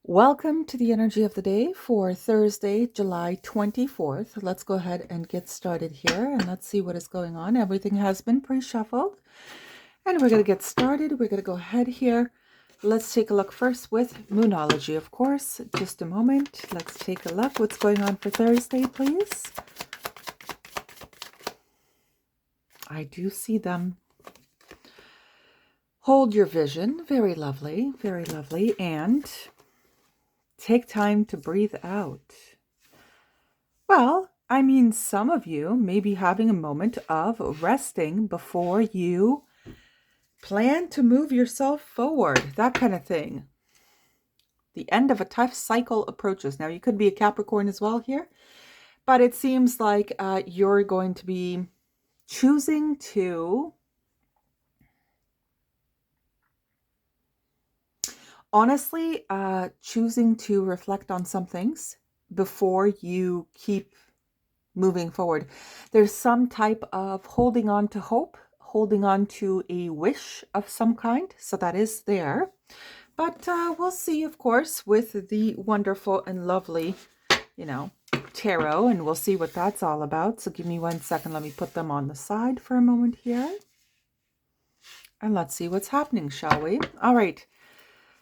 Welcome to the energy of the day for Thursday, July 24th. Let's go ahead and get started here and let's see what is going on. Everything has been pre-shuffled and we're going to get started. We're going to go ahead here. Let's take a look first with Moonology, of course. Just a moment. Let's take a look. What's going on for Thursday, please? I do see them. Hold your vision. Very lovely. Very lovely. And take time to breathe out. Well, I mean, some of you may be having a moment of resting before you plan to move yourself forward, that kind of thing. The end of a tough cycle approaches. Now, you could be a Capricorn as well here, but it seems like you're going to be choosing to honestly choosing to reflect on some things before you keep moving forward. There's some type of holding on to hope, holding on to a wish of some kind. So that is there. But we'll see, of course, with the wonderful and lovely, tarot, and we'll see what that's all about. So give me 1 second. Let me put them on the side for a moment here. And let's see what's happening, shall we? All right.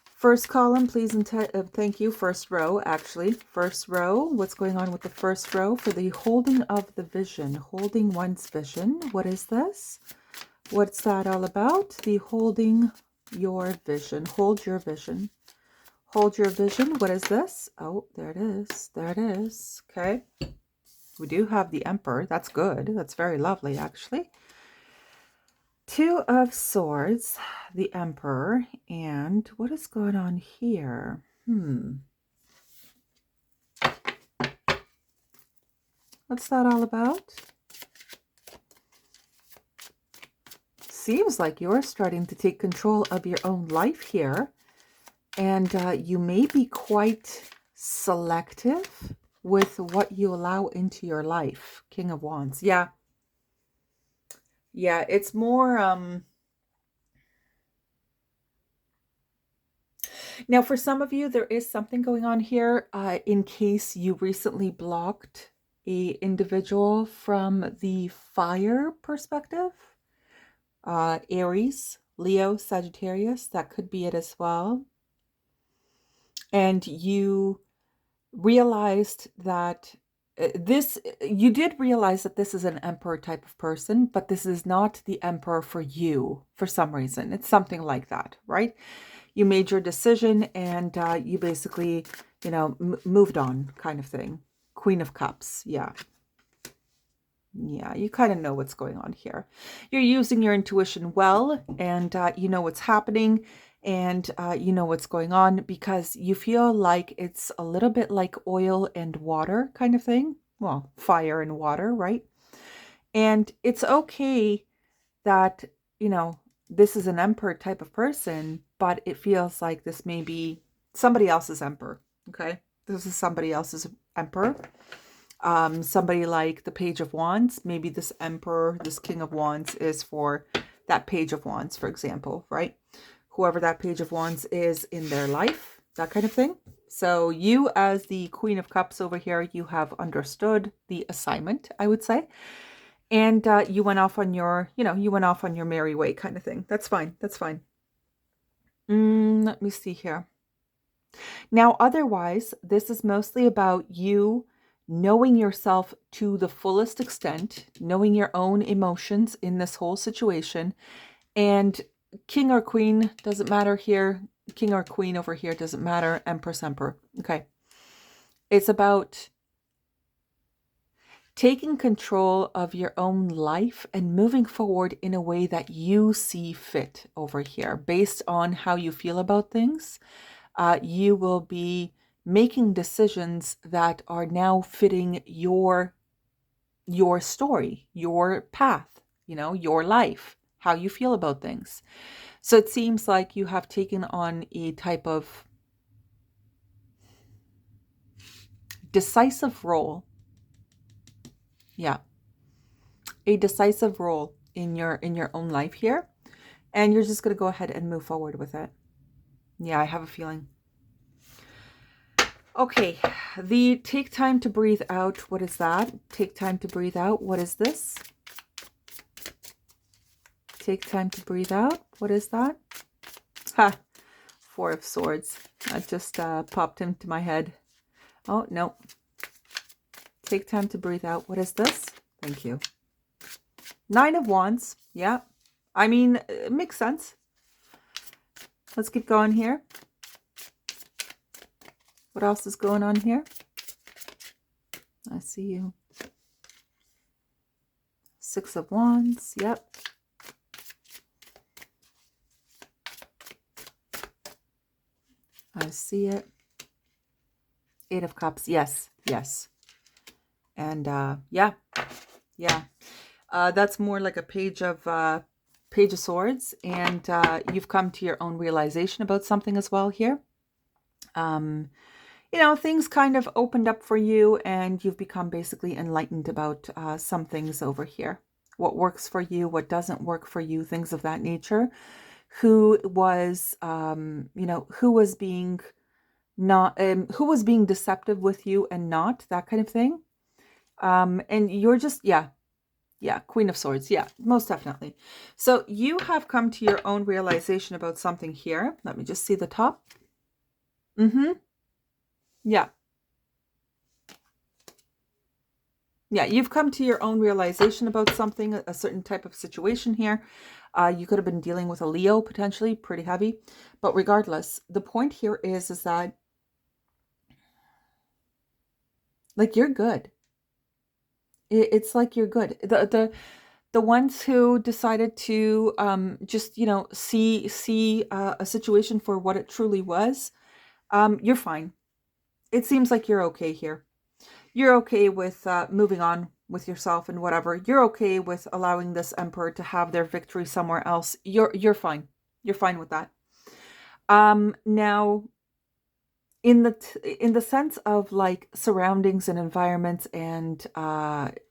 First column, please, and thank you. First row, actually. First row, what's going on with the first row for the holding of the vision? Holding one's vision. What is this? What's that all about? The holding your vision. Hold your vision. Hold your vision. What is this? Oh, there it is. There it is. Okay. We do have the Emperor. That's good. That's very lovely, actually. Two of Swords, the Emperor, and what is going on here? What's that all about? Seems like you're starting to take control of your own life here, and you may be quite selective with what you allow into your life. King of Wands. Yeah, it's more now for some of you there is something going on here in case you recently blocked a individual from the fire perspective. Aries, Leo, Sagittarius, that could be it as well. And you realized that you did realize that this is an Emperor type of person, but this is not the Emperor for you for some reason. It's something like that, right? You made your decision and you basically, moved on, kind of thing. Queen of Cups, yeah. Yeah, you kind of know what's going on here. You're using your intuition well, and you know what's happening, and you know what's going on because you feel like it's a little bit like oil and water kind of thing. Well, fire and water, right? And it's okay that, this is an Emperor type of person, but it feels like this may be somebody else's Emperor, okay? This is somebody else's Emperor. Somebody like the Page of Wands, maybe this Emperor, this King of Wands is for that Page of Wands, for example, right? Whoever that Page of Wands is in their life, that kind of thing. So you as the Queen of Cups over here, you have understood the assignment, I would say. And you went off on your, you went off on your merry way kind of thing. That's fine. That's fine. Let me see here. Now, otherwise, this is mostly about you knowing yourself to the fullest extent, knowing your own emotions in this whole situation. And king or queen doesn't matter here. King or queen over here doesn't matter. Empress, emperor. Okay. It's about taking control of your own life and moving forward in a way that you see fit over here. Based on how you feel about things, you will be making decisions that are now fitting your story, your path, your life, how you feel about things. So it seems like you have taken on a type of decisive role. Yeah. A decisive role in your own life here. And you're just going to go ahead and move forward with it. Yeah, I have a feeling. Okay, the take time to breathe out. What is that? Take time to breathe out. What is this? Take time to breathe out. What is that? Ha! Four of Swords. That just popped into my head. Oh, no. Take time to breathe out. What is this? Thank you. Nine of Wands. Yeah. I mean, it makes sense. Let's keep going here. What else is going on here? I see you. Six of Wands. Yep. I see it. Eight of Cups. Yes. Yes. And yeah. Yeah. That's more like a Page of Swords. And you've come to your own realization about something as well here. You know, things kind of opened up for you and you've become basically enlightened about some things over here. What works for you, what doesn't work for you, things of that nature. Who was, you know, who was being deceptive with you and not, that kind of thing. And you're just, yeah, Queen of Swords. Yeah, most definitely. So you have come to your own realization about something here. Let me just see the top. Yeah. Yeah, you've come to your own realization about something, a certain type of situation here. You could have been dealing with a Leo, potentially, pretty heavy. But regardless, the point here is that, like, you're good. It's like you're good. The ones who decided to just, you know, see a situation for what it truly was, you're fine. It seems like you're okay here. You're okay with moving on with yourself and whatever. You're okay with allowing this emperor to have their victory somewhere else. You're fine. You're fine with that. Now, in the sense of like surroundings and environments and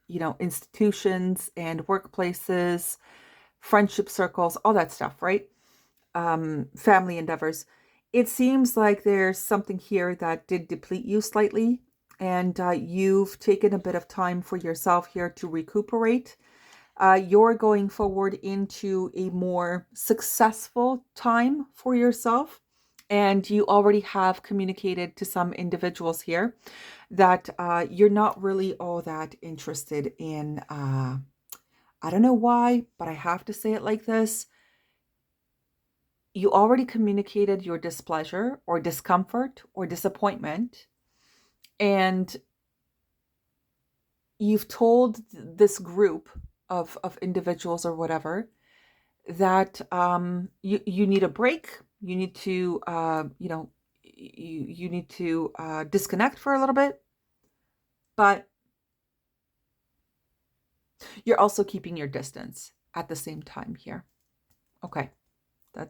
you know, institutions and workplaces, friendship circles, all that stuff, right? Family endeavors. It seems like there's something here that did deplete you slightly, and you've taken a bit of time for yourself here to recuperate. You're going forward into a more successful time for yourself, and you already have communicated to some individuals here that you're not really all that interested in. I don't know why, but I have to say it like this. You already communicated your displeasure or discomfort or disappointment, and you've told this group of individuals or whatever that you need a break. You need to you know, you need to disconnect for a little bit, but you're also keeping your distance at the same time here. Okay,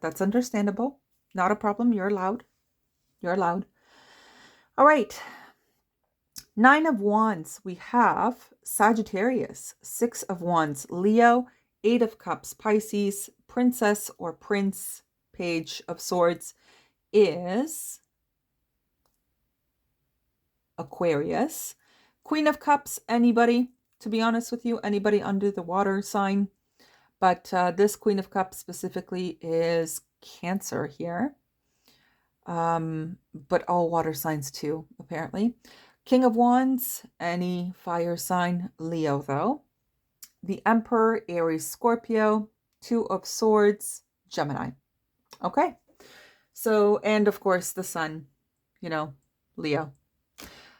that's understandable. Not a problem. You're allowed. You're allowed. All right. Nine of Wands, we have Sagittarius. Six of Wands, Leo. Eight of Cups, Pisces. Princess or Prince, Page of Swords is Aquarius. Queen of Cups, anybody, to be honest with you, anybody under the water sign. But this Queen of Cups specifically is Cancer here. But all water signs too, apparently. King of Wands, any fire sign, Leo though. The Emperor, Aries, Scorpio. Two of Swords, Gemini. Okay. So, and of course the Sun, you know, Leo.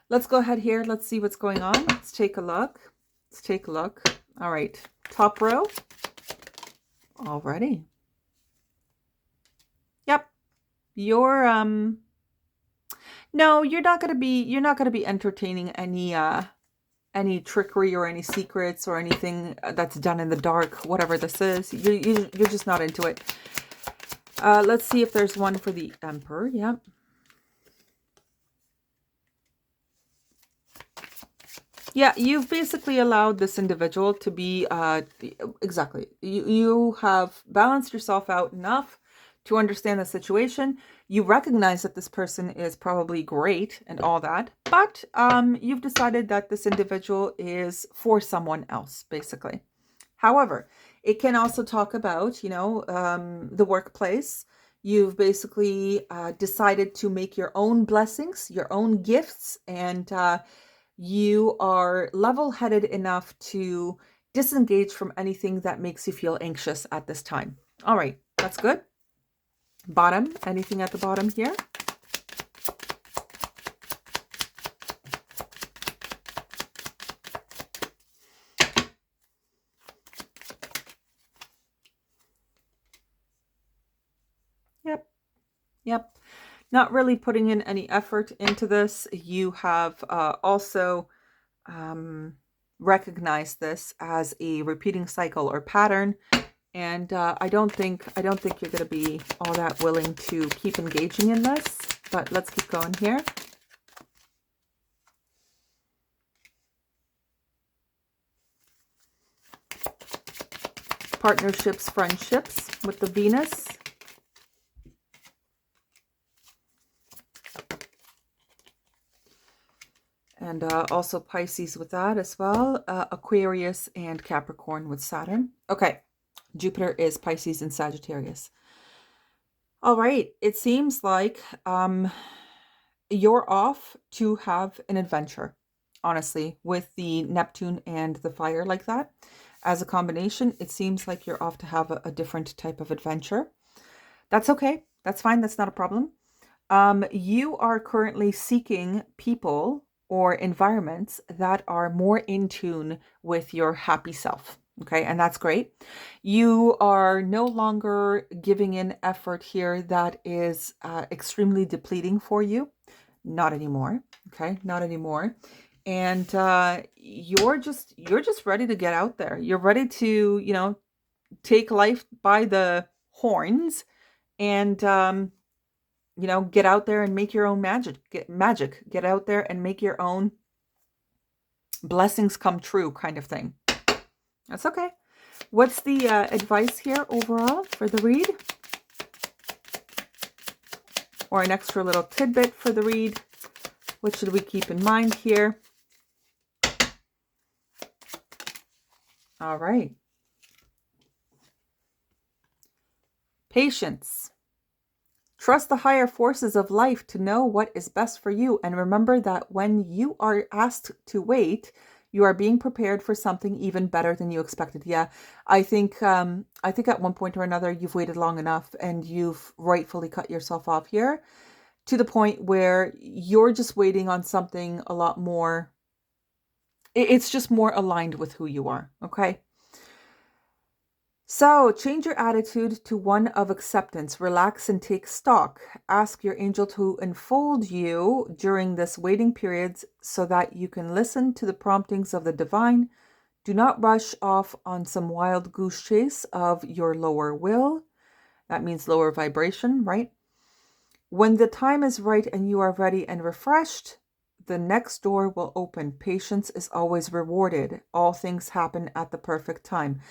Let's go ahead here. Let's see what's going on. Let's take a look. Let's take a look. All right. Top row. Already. Yep. You're, no, you're not going to be entertaining any trickery or any secrets or anything that's done in the dark, whatever this is. You're just not into it. Let's see if there's one for the Emperor. Yep. Yeah, you've basically allowed this individual to be, exactly. You have balanced yourself out enough to understand the situation. You recognize that this person is probably great and all that, but you've decided that this individual is for someone else, basically. However, it can also talk about, the workplace. You've basically decided to make your own blessings, your own gifts, and you are level-headed enough to disengage from anything that makes you feel anxious at this time. All right, that's good. Bottom, anything at the bottom here? Yep. Not really putting in any effort into this. You have also recognized this as a repeating cycle or pattern, and I don't think you're going to be all that willing to keep engaging in this. But let's keep going here. Partnerships, friendships with the Venus. And also Pisces with that as well. Aquarius and Capricorn with Saturn. Okay, Jupiter is Pisces and Sagittarius. All right, it seems like you're off to have an adventure, honestly, with the Neptune and the fire like that. As a combination, it seems like you're off to have a different type of adventure. That's okay. That's fine. That's not a problem. You are currently seeking people or environments that are more in tune with your happy self. Okay, and that's great. You are no longer giving in effort here that is extremely depleting for you. Not anymore. Okay, not anymore. And you're just ready to get out there. You're ready to, take life by the horns and get out there and make your own magic. Get out there and make your own blessings come true kind of thing. That's okay. What's the advice here overall for the read? Or an extra little tidbit for the read? What should we keep in mind here? All right. Patience. Trust the higher forces of life to know what is best for you. And remember that when you are asked to wait, you are being prepared for something even better than you expected. Yeah, I think at one point or another, you've waited long enough and you've rightfully cut yourself off here to the point where you're just waiting on something a lot more. It's just more aligned with who you are. Okay. So change your attitude to one of acceptance. Relax and take stock. Ask your angel to enfold you during this waiting period so that you can listen to the promptings of the divine. Do not rush off on some wild goose chase of your lower will. That means lower vibration, right? When the time is right and you are ready and refreshed, the next door will open. Patience is always rewarded. All things happen at the perfect time.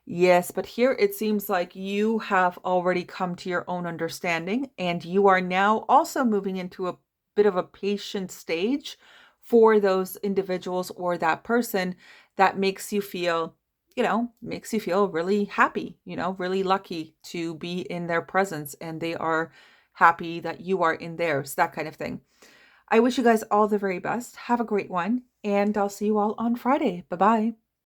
Yes, but here it seems like you have already come to your own understanding and you are now also moving into a bit of a patient stage for those individuals or that person that makes you feel, really happy, really lucky to be in their presence and they are happy that you are in theirs, that kind of thing. I wish you guys all the very best. Have a great one and I'll see you all on Friday. Bye-bye.